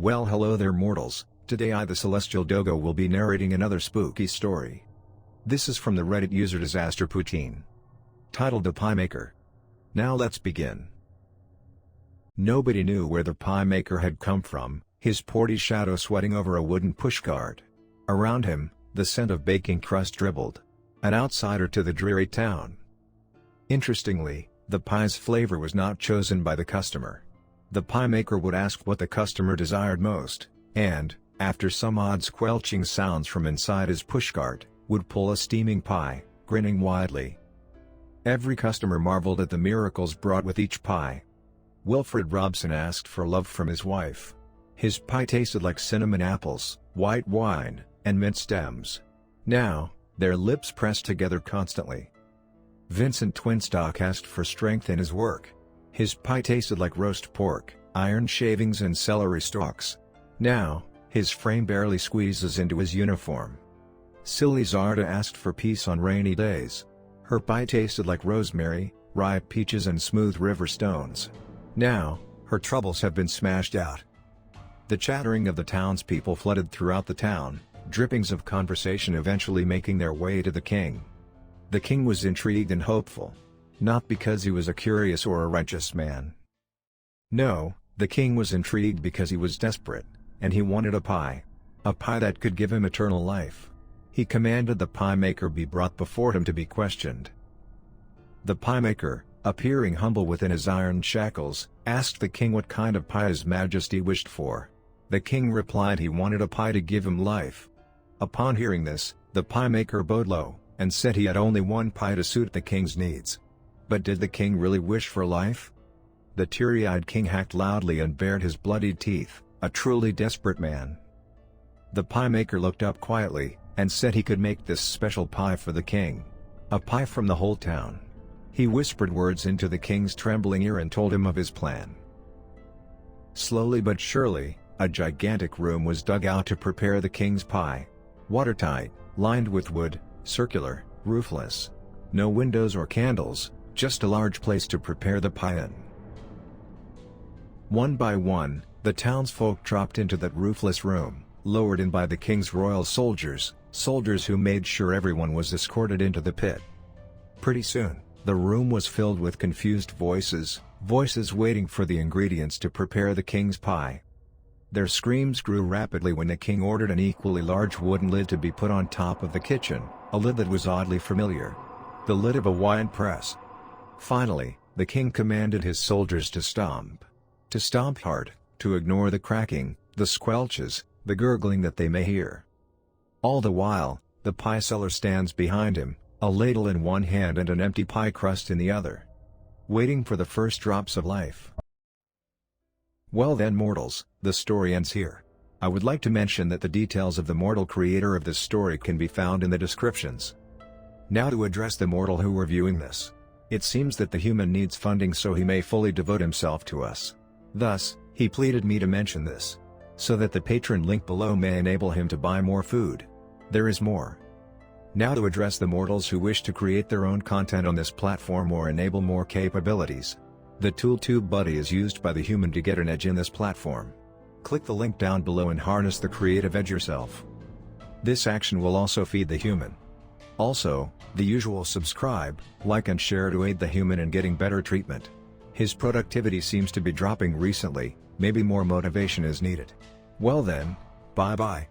Well, hello there mortals. Today I, the Celestial Dogo, will be narrating another spooky story. This is from the Reddit user DisasterPoutine, titled The Pie Maker. Now let's begin. Nobody knew where the Pie Maker had come from, his porty shadow sweating over a wooden pushcart. Around him, the scent of baking crust dribbled. An outsider to the dreary town. Interestingly, the pie's flavor was not chosen by the customer. The Pie Maker would ask what the customer desired most, and, after some odd squelching sounds from inside his pushcart, would pull a steaming pie, grinning widely. Every customer marveled at the miracles brought with each pie. Wilfred Robson asked for love from his wife. His pie tasted like cinnamon apples, white wine, and mint stems. Now, their lips pressed together constantly. Vincent Twinstock asked for strength in his work. His pie tasted like roast pork, iron shavings and celery stalks. Now, his frame barely squeezes into his uniform. Silly Zarda asked for peace on rainy days. Her pie tasted like rosemary, ripe peaches and smooth river stones. Now, her troubles have been smashed out. The chattering of the townspeople flooded throughout the town, drippings of conversation eventually making their way to the king. The king was intrigued and hopeful. Not because he was a curious or a righteous man. No, the king was intrigued because he was desperate, and he wanted a pie. A pie that could give him eternal life. He commanded the Pie Maker be brought before him to be questioned. The Pie Maker, appearing humble within his iron shackles, asked the king what kind of pie His Majesty wished for. The king replied he wanted a pie to give him life. Upon hearing this, the Pie Maker bowed low, and said he had only one pie to suit the king's needs. But did the king really wish for life? The teary-eyed king hacked loudly and bared his bloodied teeth, a truly desperate man. The Pie Maker looked up quietly, and said he could make this special pie for the king. A pie from the whole town. He whispered words into the king's trembling ear and told him of his plan. Slowly but surely, a gigantic room was dug out to prepare the king's pie. Watertight, lined with wood, circular, roofless. No windows or candles, just a large place to prepare the pie in. One by one, the townsfolk dropped into that roofless room, lowered in by the king's royal soldiers who made sure everyone was escorted into the pit. Pretty soon, the room was filled with confused voices waiting for the ingredients to prepare the king's pie. Their screams grew rapidly when the king ordered an equally large wooden lid to be put on top of the kitchen, a lid that was oddly familiar. The lid of a wine press. Finally, the king commanded his soldiers to stomp. To stomp hard, to ignore the cracking, the squelches, the gurgling that they may hear. All the while, the pie seller stands behind him, a ladle in one hand and an empty pie crust in the other. Waiting for the first drops of life. Well then mortals, the story ends here. I would like to mention that the details of the mortal creator of this story can be found in the descriptions. Now to address the mortal who were viewing this. It seems that the human needs funding so he may fully devote himself to us. Thus, he pleaded me to mention this, so that the patron link below may enable him to buy more food. There is more. Now to address the mortals who wish to create their own content on this platform or enable more capabilities. The ToolTube Buddy is used by the human to get an edge in this platform. Click the link down below and harness the creative edge yourself. This action will also feed the human. Also, the usual subscribe, like and share to aid the human in getting better treatment. His productivity seems to be dropping recently, maybe more motivation is needed. Well then, bye bye.